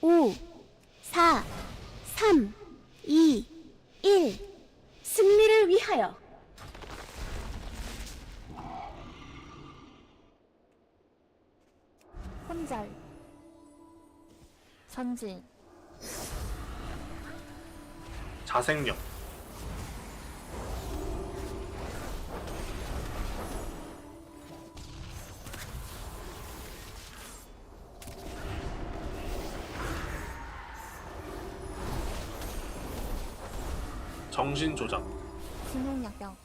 5, 4, 3, 2, 1. 승리를 위하여. 혼절 전진 자생력, 정신조작, 진홍약병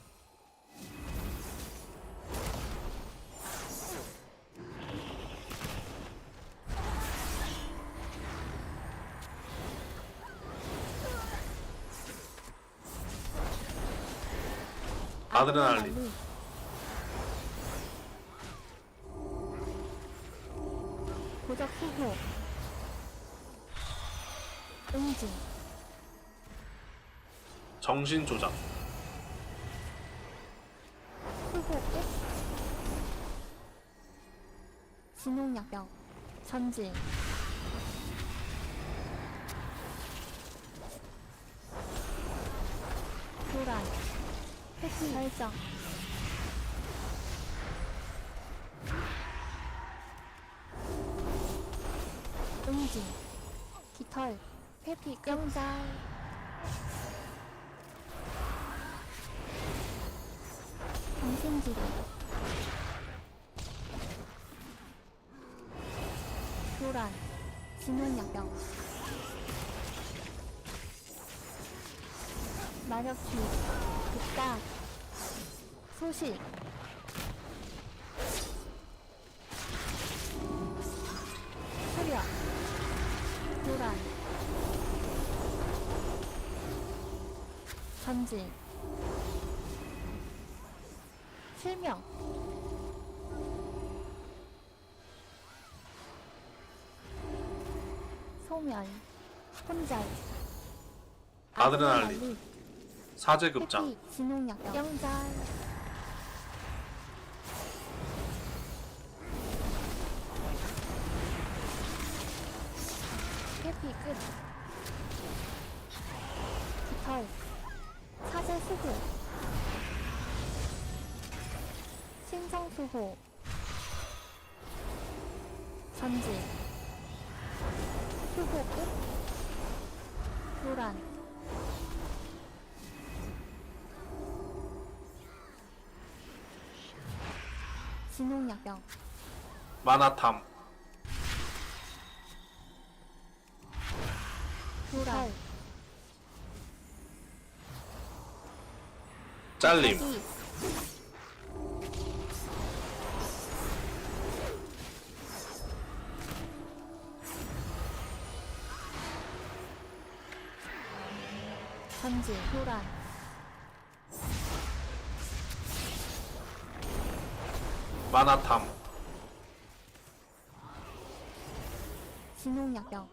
아드레날린, 고적 수호 응징 정신조작, 수호꽃 진홍약병 전진 교란 회피 결정 응징 깃털 회피 끔살 정신지리 교란 진홍약병 마력쥐 극각 소실 수력 교란 전진 실명 소멸 혼절 아드레날린, 사제급장, 회피 진홍약병 영절 회피 끝 깃털 사제 수호 신성 수호 전진 수호 끝 교란 진홍약병 마나탐, 교란 잘림, 사기 전진 교란 마나탐, 진홍약병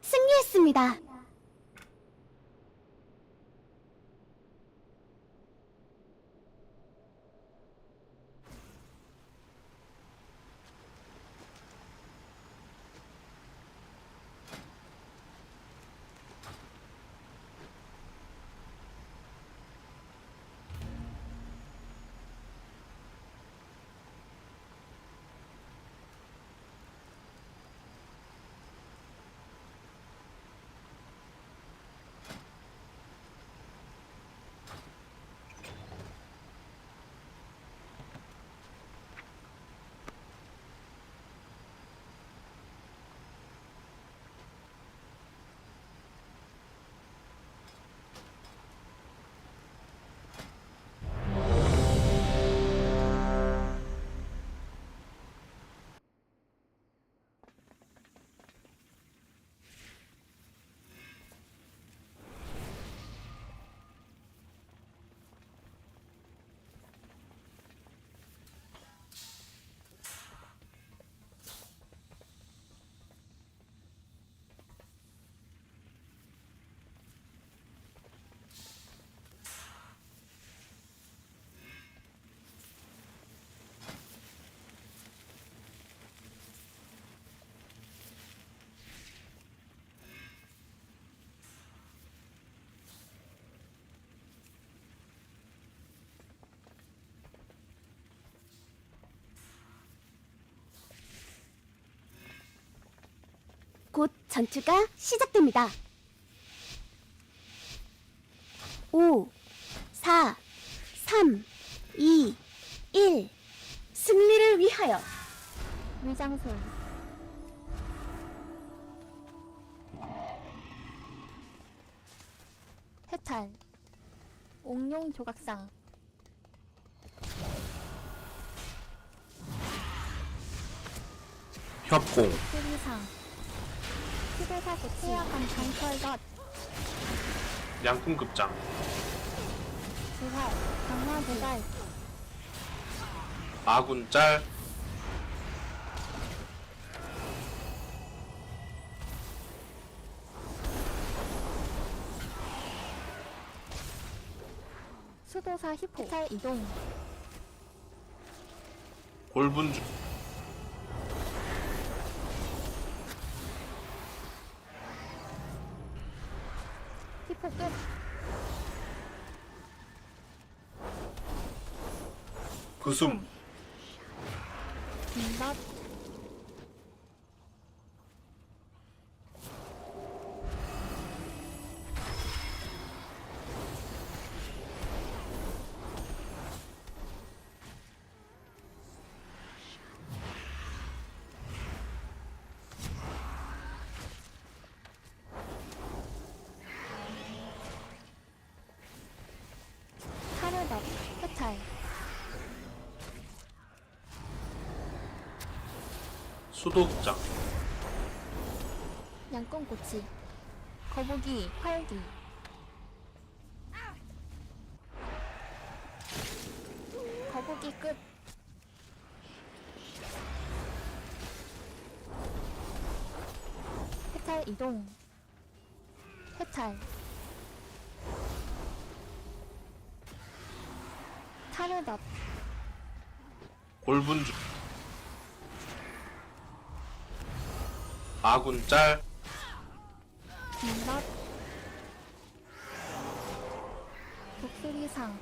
승리했습니다. 곧 전투가 시작됩니다. 5, 4, 3, 2, 1. 승리를 위하여. 위장술. 해탈. 옥룡 조각상. 협공, 수리상. 시대사고 치약한 강철덧. 양궁급장, 부활. 강화도달. 아군짤, 수도사 히포. 해탈 이동. 골분주, 히포 끝. 구숨, 빈덧. 카르덧. 해탈. 수도급장, 양꿈꼬치. 거북이. 활기. 거북이 끝. 해탈 이동. 해탈. 타르덧. 골분주, 아군짤, 빈덧. 독수리상.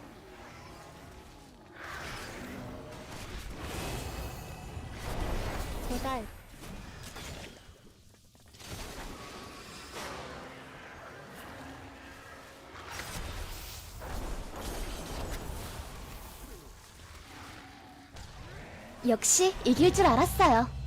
제갈. 역시 이길 줄 알았어요.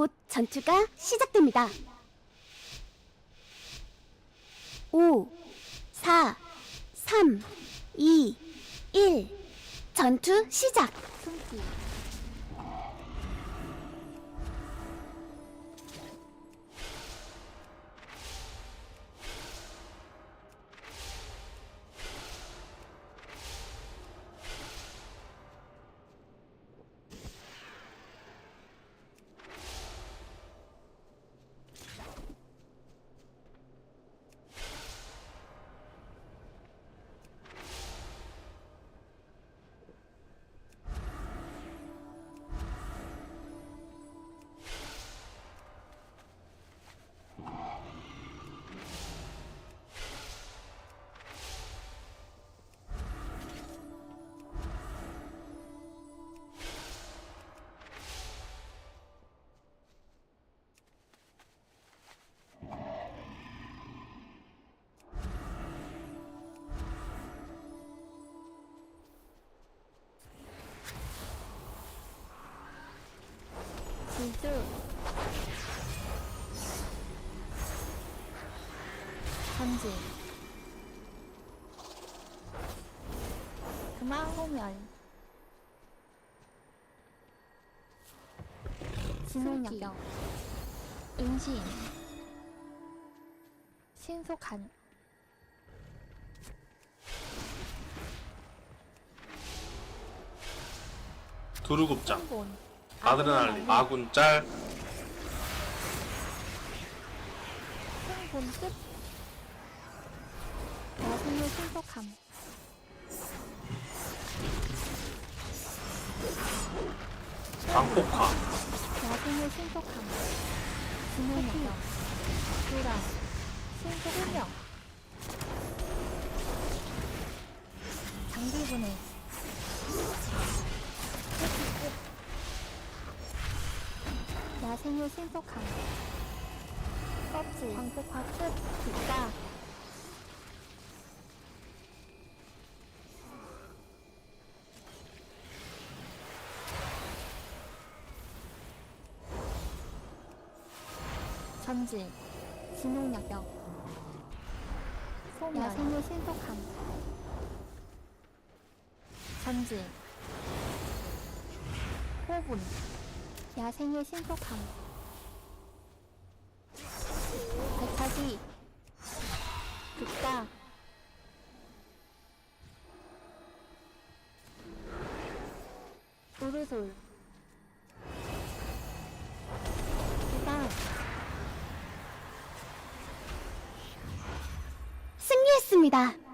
곧 전투가 시작됩니다. 5, 4, 3, 2, 1. 전투 시작! 숨기. 질주. 전진. 금화호멸. 진홍역경. 은신. 신속한. 두루급장. 혼돈. 아드레날린. 아군 짤. 혼돈 끝. 야생의 신속함. 광폭화. 야생의 신속함. 진홍역경. 교란. 신속훈명. 장기분해. 야생의 신속함. 껍질. 광폭화 끝. 뒷가. 전질. 진홍약경. 소멸. 야생의 신속함. 전질. 호분. 야생의 신속함. 배차기. 극가. 우르솔. 기상. 승리했습니다.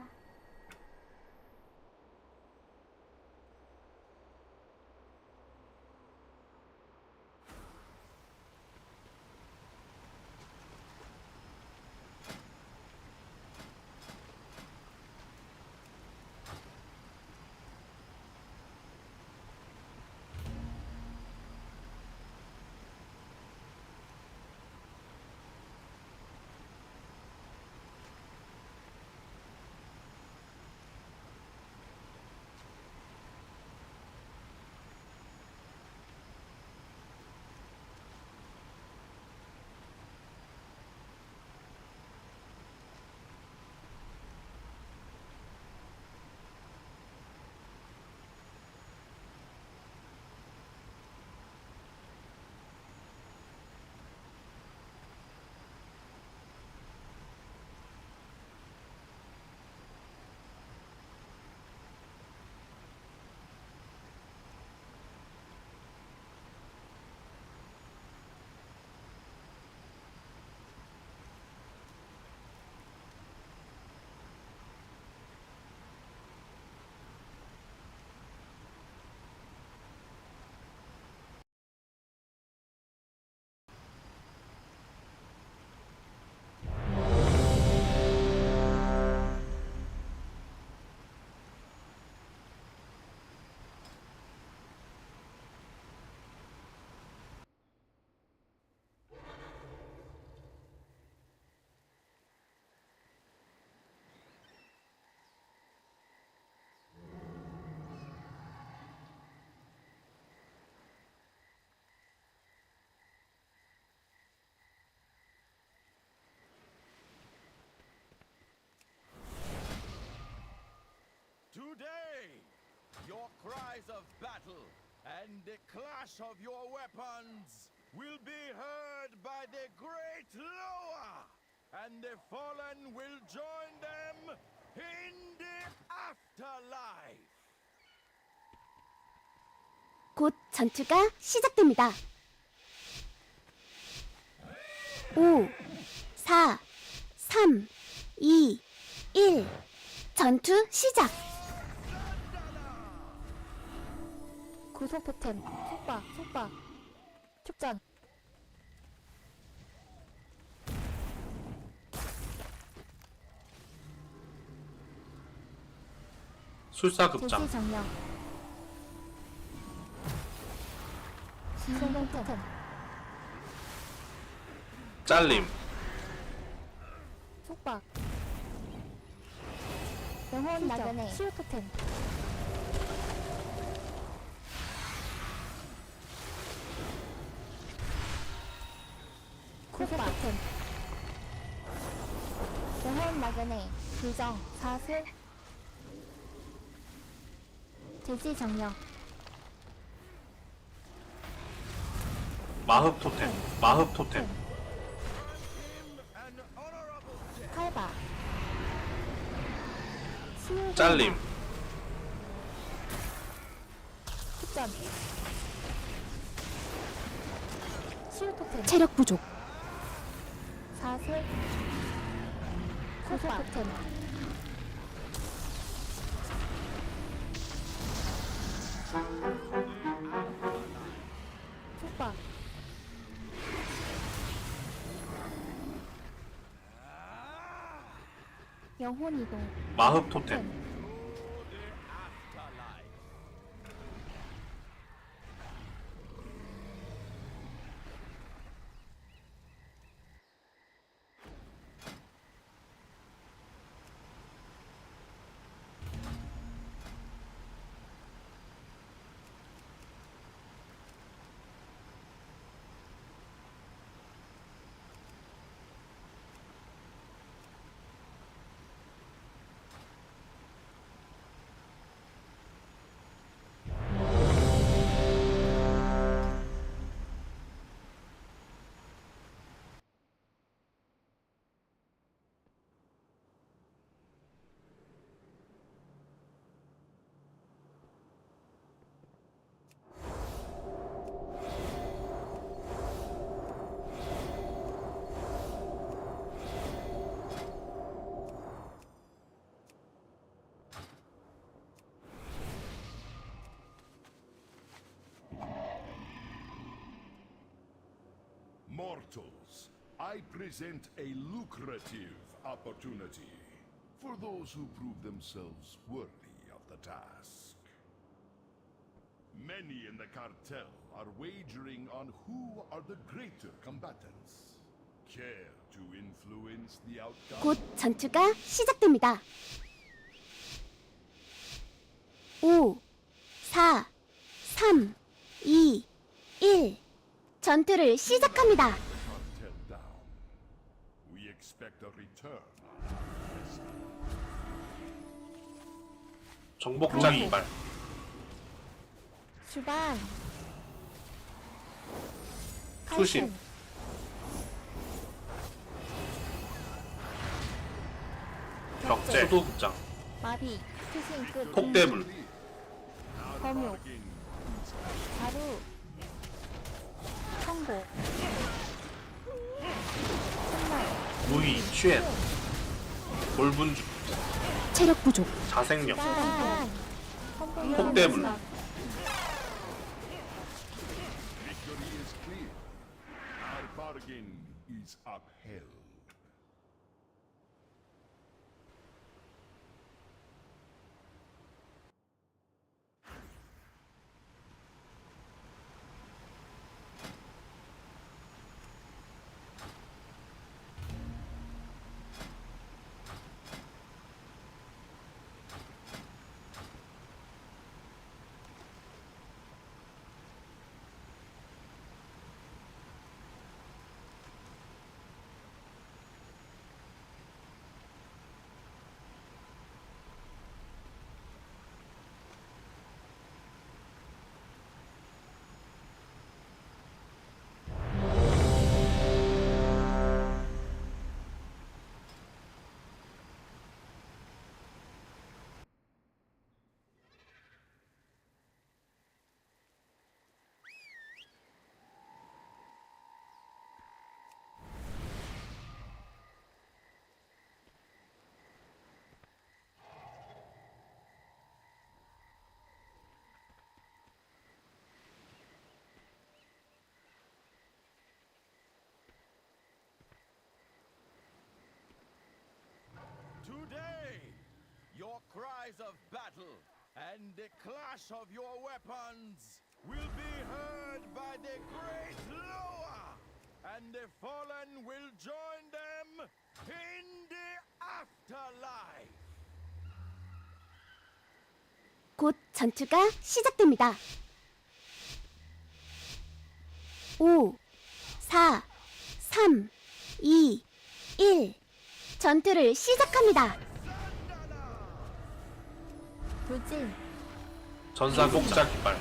cries of battle and the clash of your weapons will be heard by the great Loa, and the fallen will join them in the afterlife. 곧 전투가 시작됩니다. 5, 4, 3, 2, 1. 전투 시작! 구속 토템. 속박, 속박. 축전. 술사급장. 불시 정령. 성공 토템. 잘림. 속박. 영혼 나그네. 치유 토템. 구속 토템. 영혼 나그네. 규정. 사슬. 돼지 정령. 마흡 토템. 마흡 토템. An honorable death. 칼바. 치유 잘림. 축전. 치유 토템. 체력 부족. 사슬. 구속 토템. 속박. 영혼 이동. 마흡 토템. Afterlife. Mortals, I present a lucrative opportunity for those who prove themselves worthy of the task. Many in the cartel are wagering on who are the greater combatants. Care to influence the outcome? 곧 전투가 시작됩니다. 5, 4, 3, 2, 1. 전투를 시작합니다. Cartel down. We expect a return. 정복자 이발. 주반. 수신. 격제. 수도급장. 마비. 투신 끝. 폭대불. 검욕. 자루. 청고. 천말. 무의. 취해. 골분주. 체력 부족. 자생력. 주반. 폭대불. Victory is clear. Our bargain is upheld. cries of battle, and the clash of your weapons will be heard by the great Loa, and the fallen will join them in the afterlife. 곧 전투가 시작됩니다. 5, 4, 3, 2, 1. 전투를 시작합니다. 돌진, 전사 복자 깃발.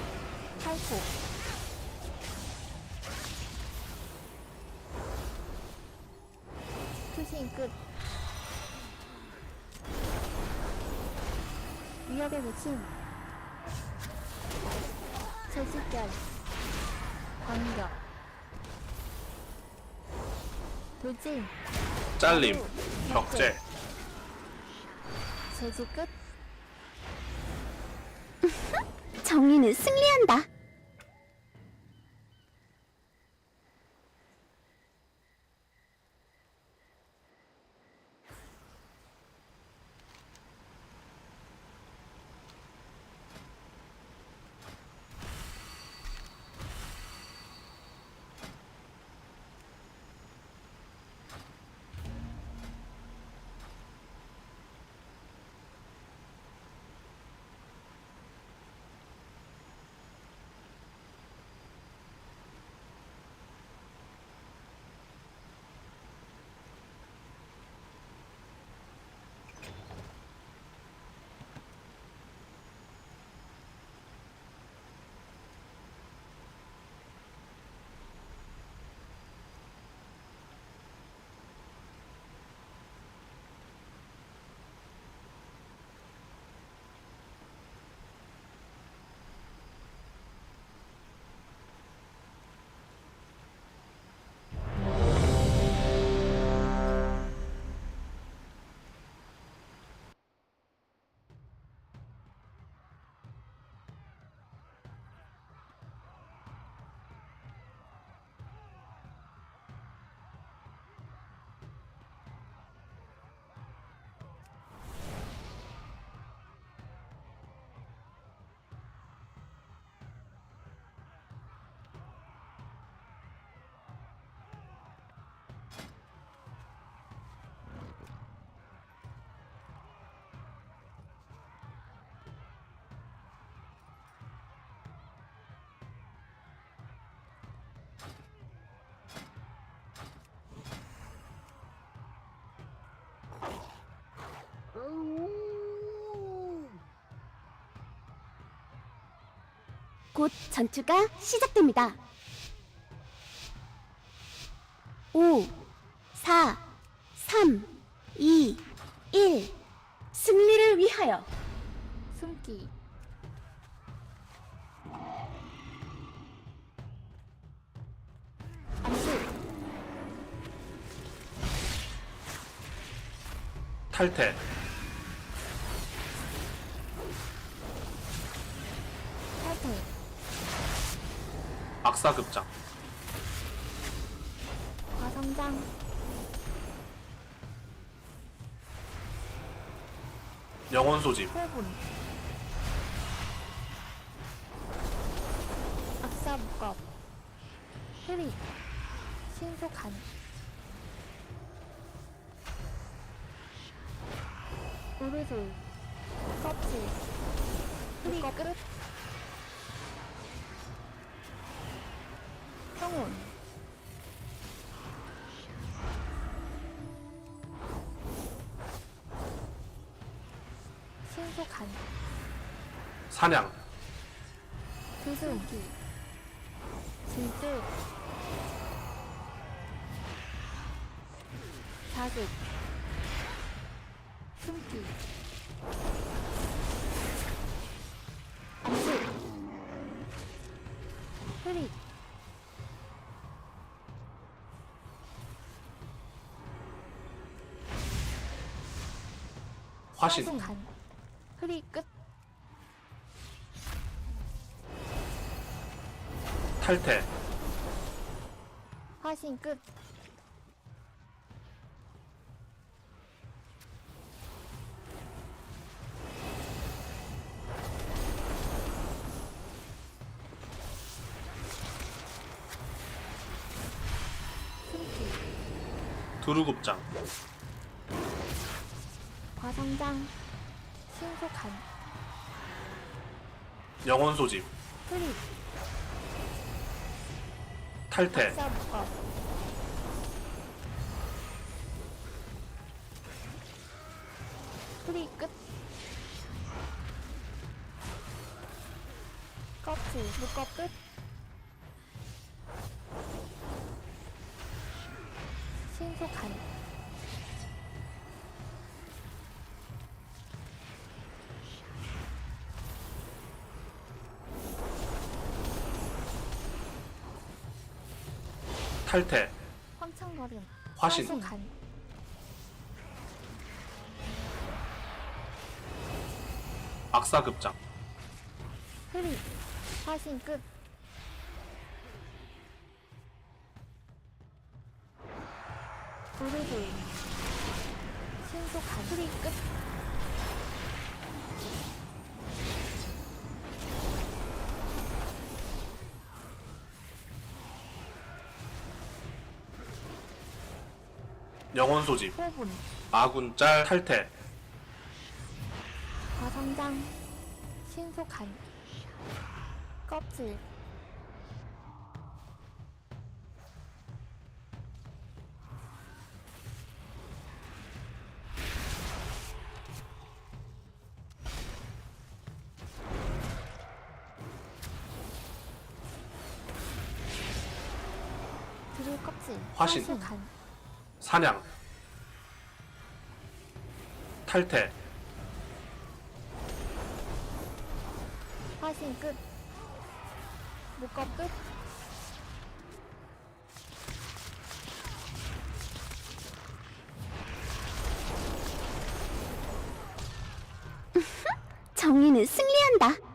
탈포, 투신 끝. 위협의 무침, 절집결, 반격, 돌진, 잘림. 격제. 제지 끝. 정의는 승리한다. 곧 전투가 시작됩니다. 5, 4, 3, 2, 1. 승리를 위하여. 숨기, 암수, 탈퇴. 탈퇴, 악사급장. 과성장, 영혼 소집. 회분, 악사 묶업, 흐릿, 신속한, 우르솔, 껍질, 흐릿 끝, 성운, 신속한, 사냥. 두순기, 질주, 자극, 숨기, 암수, 흐릿, 화신. 사순간, 흐릿 끝, 탈퇴. 화신 끝, 두루급장, 과성장, 신속한, 영혼 소집, 프릭, 탈퇴, 서버, 프릭 끝, 껍질, 묶어 끝, 신속한, 탈퇴, 황청거림, 화신, 신속한, 악사급장, 프릭, 화신 끝, 부르르, 신속한, 프릭 끝, 영혼 소집, 호분, 아군 짤, 탈퇴, 과성장, 신속한, 껍질, 드릴 껍질, 화신. 신속한, 사냥, 탈퇴, 화신 끝, 묶어 끝, 정의는 승리한다.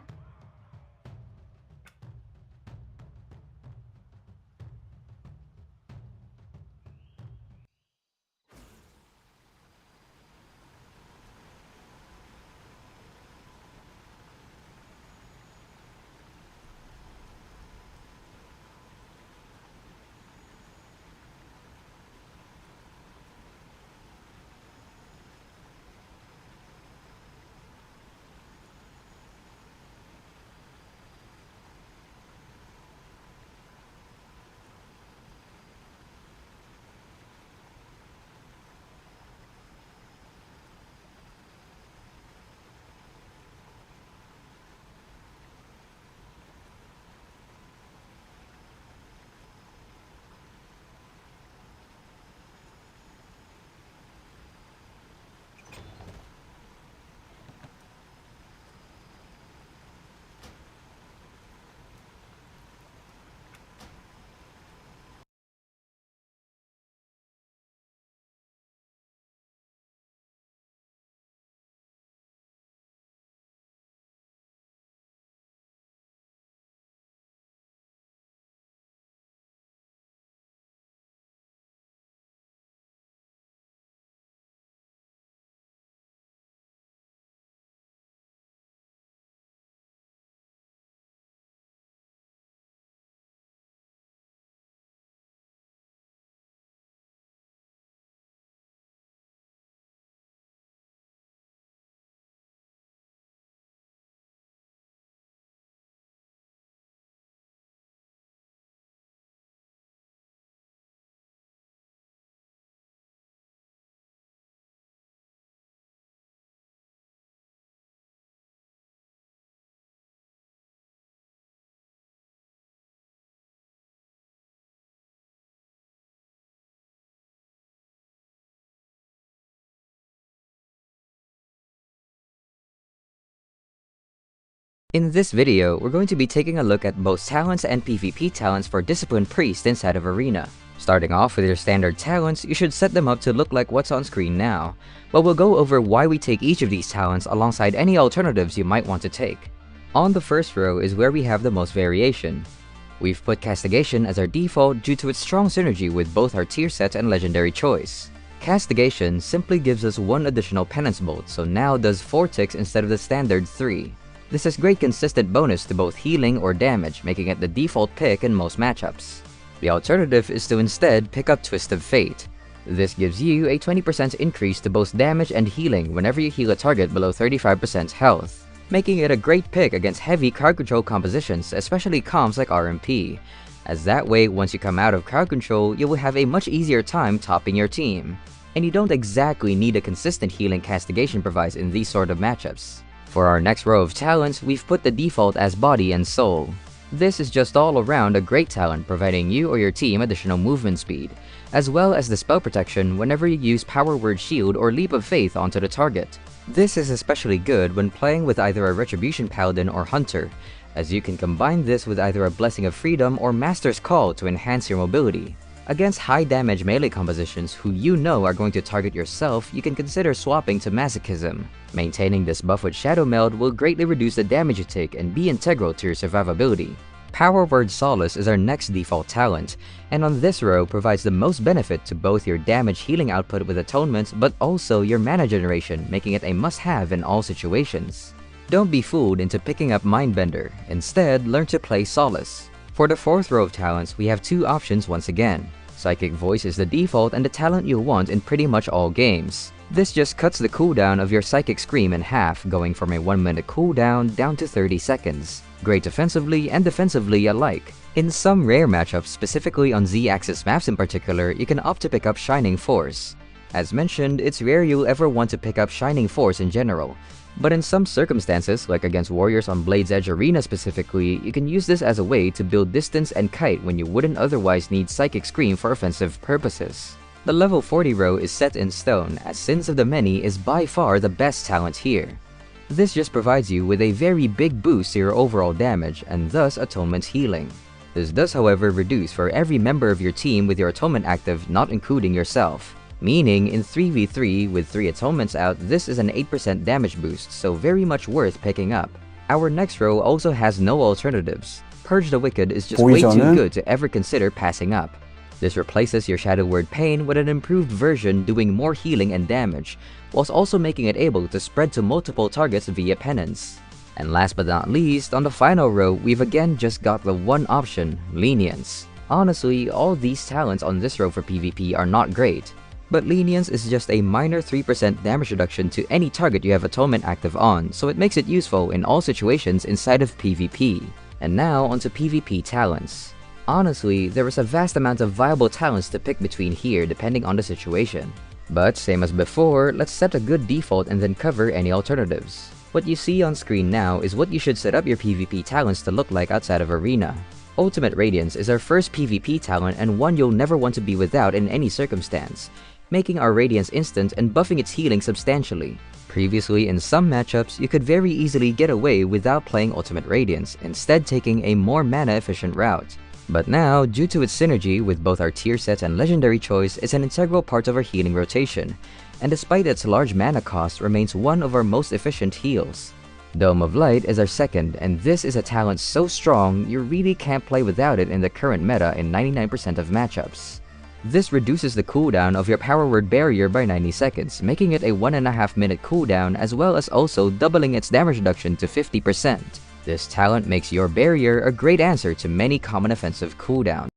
In this video, we're going to be taking a look at both talents and PvP talents for Disciplined Priest inside of Arena. Starting off with your standard talents, you should set them up to look like what's on screen now, but we'll go over why we take each of these talents alongside any alternatives you might want to take. On the first row is where we have the most variation. We've put Castigation as our default due to its strong synergy with both our tier set and legendary choice. Castigation simply gives us one additional penance bolt, so now does 4 ticks instead of the standard 3. This has great consistent bonus to both healing or damage, making it the default pick in most matchups. The alternative is to instead pick up Twist of Fate. This gives you a 20% increase to both damage and healing whenever you heal a target below 35% health, making it a great pick against heavy crowd control compositions, especially comps like RMP, as that way once you come out of crowd control, you will have a much easier time topping your team. And you don't exactly need a consistent healing castigation provides in these sort of matchups. For our next row of talents, we've put the default as Body and Soul. This is just all around a great talent, providing you or your team additional movement speed, as well as the spell protection whenever you use Power Word Shield or Leap of Faith onto the target. This is especially good when playing with either a Retribution Paladin or Hunter, as you can combine this with either a Blessing of Freedom or Master's Call to enhance your mobility. Against high damage melee compositions who you know are going to target yourself, you can consider swapping to Masochism. Maintaining this buff with Shadow Meld will greatly reduce the damage you take and be integral to your survivability. Power Word Solace is our next default talent, and on this row provides the most benefit to both your damage healing output with Atonement, but also your mana generation, making it a must-have in all situations. Don't be fooled into picking up Mindbender, instead learn to play Solace. For the fourth row of talents, we have two options once again. Psychic Voice is the default and the talent you'll want in pretty much all games. This just cuts the cooldown of your Psychic Scream in half, going from a 1-minute cooldown down to 30 seconds. Great offensively and defensively alike. In some rare matchups, specifically on Z-axis maps in particular, you can opt to pick up Shining Force. As mentioned, it's rare you'll ever want to pick up Shining Force in general, but in some circumstances, like against warriors on Blade's Edge Arena specifically, you can use this as a way to build distance and kite when you wouldn't otherwise need Psychic Scream for offensive purposes. The level 40 row is set in stone, as Sins of the Many is by far the best talent here. This just provides you with a very big boost to your overall damage, and thus Atonement's healing. This does however reduce for every member of your team with your Atonement active, not including yourself. Meaning, in 3v3 with 3 Atonements out, this is an 8% damage boost, so very much worth picking up. Our next row also has no alternatives. Purge the Wicked is just way too good to ever consider passing up. This replaces your Shadow Word Pain with an improved version doing more healing and damage, whilst also making it able to spread to multiple targets via penance. And last but not least, on the final row, we've again just got the one option, Lenience. Honestly, all these talents on this row for PvP are not great, but Lenience is just a minor 3% damage reduction to any target you have Atonement active on, so it makes it useful in all situations inside of PvP. And now onto PvP talents. Honestly, there is a vast amount of viable talents to pick between here depending on the situation. But same as before, let's set a good default and then cover any alternatives. What you see on screen now is what you should set up your PvP talents to look like outside of Arena. Ultimate Radiance is our first PvP talent and one you'll never want to be without in any circumstance, making our Radiance instant and buffing its healing substantially. Previously, in some matchups, you could very easily get away without playing Ultimate Radiance, instead taking a more mana-efficient route. But now, due to its synergy with both our tier set and legendary choice, it's an integral part of our healing rotation, and despite its large mana cost, remains one of our most efficient heals. Dome of Light is our second, and this is a talent so strong, you really can't play without it in the current meta in 99% of matchups. This reduces the cooldown of your Power Word Barrier by 90 seconds, making it a 1.5 minute cooldown, as well as also doubling its damage reduction to 50%. This talent makes your barrier a great answer to many common offensive cooldowns.